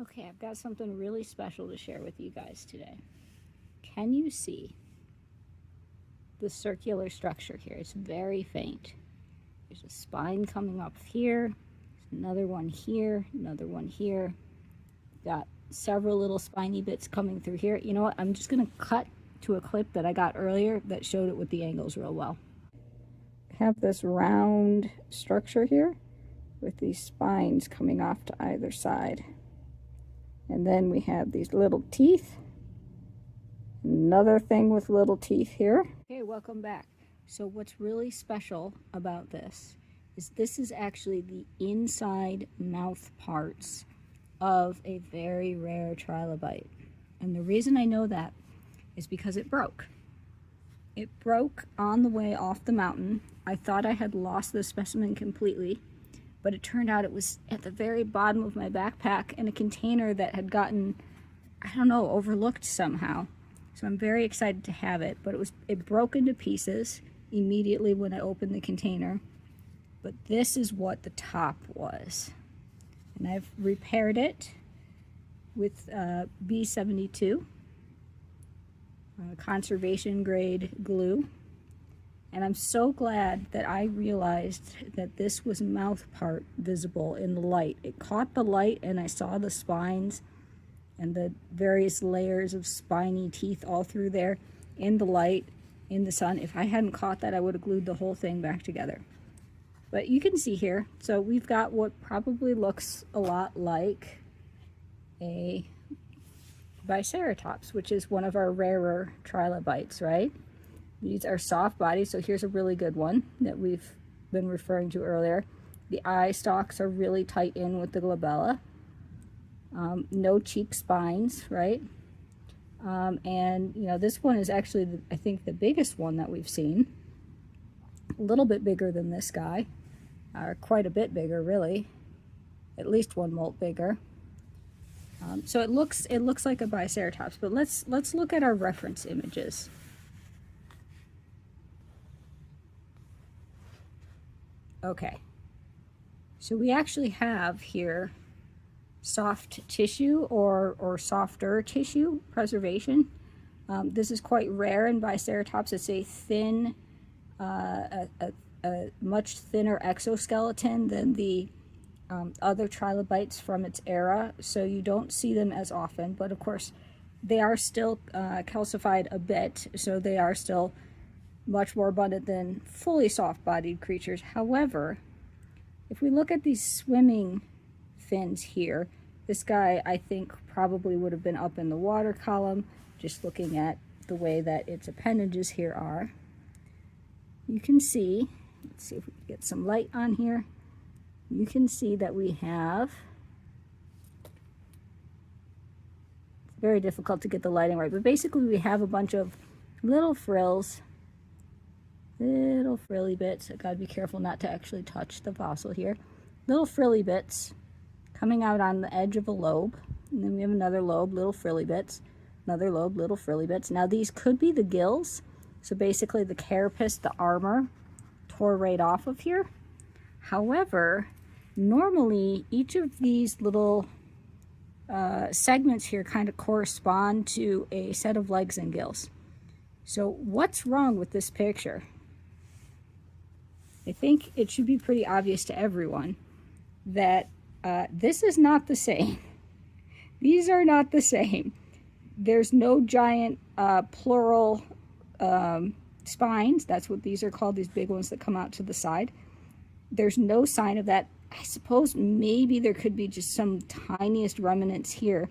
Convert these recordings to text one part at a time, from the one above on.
Okay, I've got something really special to share with you guys today. Can you see the circular structure here? It's very faint. There's a spine coming up here, there's another one here, another one here. Got several little spiny bits coming through here. You know what? I'm just going to cut to a clip that I got earlier that showed it with the angles real well. Have this round structure here with these spines coming off to either side. And then we have these little teeth. Another thing with little teeth here. Okay, welcome back. So what's really special about this is actually the inside mouth parts of a very rare trilobite. And the reason I know that is because it broke. It broke on the way off the mountain. I thought I had lost the specimen completely, but it turned out it was at the very bottom of my backpack in a container that had gotten, I don't know, overlooked somehow. So I'm very excited to have it, but it broke into pieces immediately when I opened the container. But this is what the top was. And I've repaired it with B72, conservation grade glue. And I'm so glad that I realized that this was mouth part visible in the light. It caught the light and I saw the spines and the various layers of spiny teeth all through there in the light, in the sun. If I hadn't caught that, I would have glued the whole thing back together. But you can see here, so we've got what probably looks a lot like a Biceratops, which is one of our rarer trilobites, right? These are soft bodies, so here's a really good one that we've been referring to earlier. The eye stalks are really tight in with the glabella. No cheek spines, right? And you know, this one is actually, I think, the biggest one that we've seen. A little bit bigger than this guy, or quite a bit bigger, really. At least 1 molt bigger. So it looks like a Biceratops, but let's look at our reference images. Okay, so we actually have here soft tissue or softer tissue preservation. This is quite rare in Biceratops. It's a thin, a much thinner exoskeleton than the other trilobites from its era, so you don't see them as often, but of course they are still calcified a bit, so they are still much more abundant than fully soft-bodied creatures. However, if we look at these swimming fins here, this guy I think probably would have been up in the water column, just looking at the way that its appendages here are. You can see, let's see if we can get some light on here. You can see that we have, it's very difficult to get the lighting right, but basically we have a bunch of little frills, little frilly bits. I gotta be careful not to actually touch the fossil here. Little frilly bits coming out on the edge of a lobe. And then we have another lobe, little frilly bits. Another lobe, little frilly bits. Now these could be the gills. So basically the carapace, the armor, tore right off of here. However, normally each of these little segments here kind of correspond to a set of legs and gills. So what's wrong with this picture? I think it should be pretty obvious to everyone that this is not the same. These are not the same. There's no giant plural spines. That's what these are called, these big ones that come out to the side. There's no sign of that. I suppose maybe there could be just some tiniest remnants here,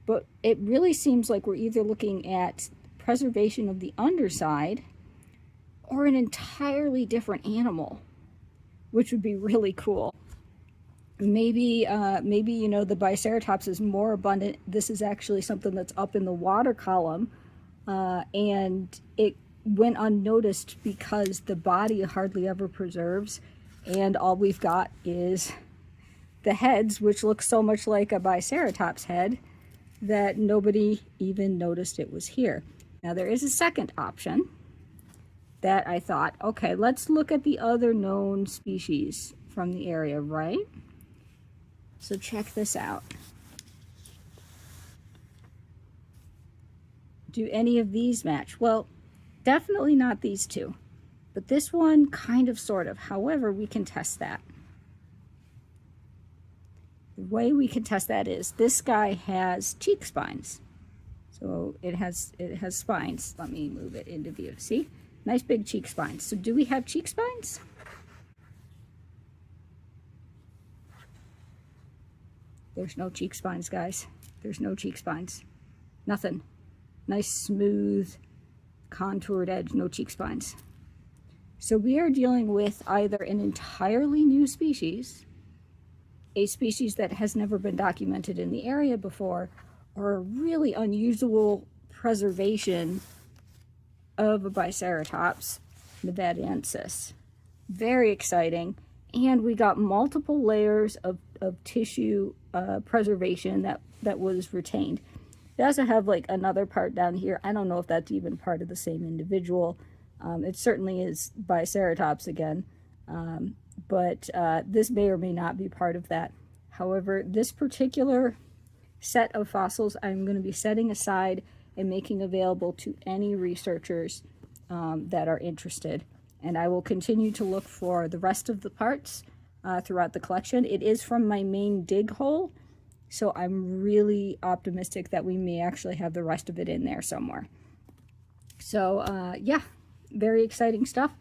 but it really seems like we're either looking at preservation of the underside or an entirely different animal, which would be really cool. Maybe you know, the Biceratops is more abundant. This is actually something that's up in the water column, and it went unnoticed because the body hardly ever preserves, and all we've got is the heads, which look so much like a Biceratops head that nobody even noticed it was here. Now there is a second option that I thought, okay, let's look at the other known species from the area, right? So check this out. Do any of these match? Well, definitely not these two, but this one kind of, sort of. However, we can test that. The way we can test that is this guy has cheek spines. So it has spines. Let me move it into view. See? Nice big cheek spines. So do we have cheek spines? There's no cheek spines, guys. There's no cheek spines. Nothing. Nice, smooth, contoured edge, no cheek spines. So we are dealing with either an entirely new species, a species that has never been documented in the area before, or a really unusual preservation of a Biceratops nevadensis. Very exciting. And we got multiple layers of tissue preservation that was retained. It also have like another part down here. I don't know if that's even part of the same individual. It certainly is Biceratops again, but this may or may not be part of that. However, this particular set of fossils I'm going to be setting aside and making available to any researchers that are interested. And I will continue to look for the rest of the parts throughout the collection. It is from my main dig hole, so I'm really optimistic that we may actually have the rest of it in there somewhere. So yeah, very exciting stuff.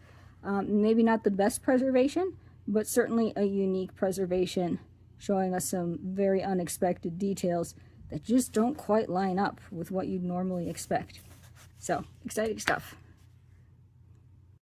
Maybe not the best preservation, but certainly a unique preservation, showing us some very unexpected details that just don't quite line up with what you'd normally expect. So, exciting stuff.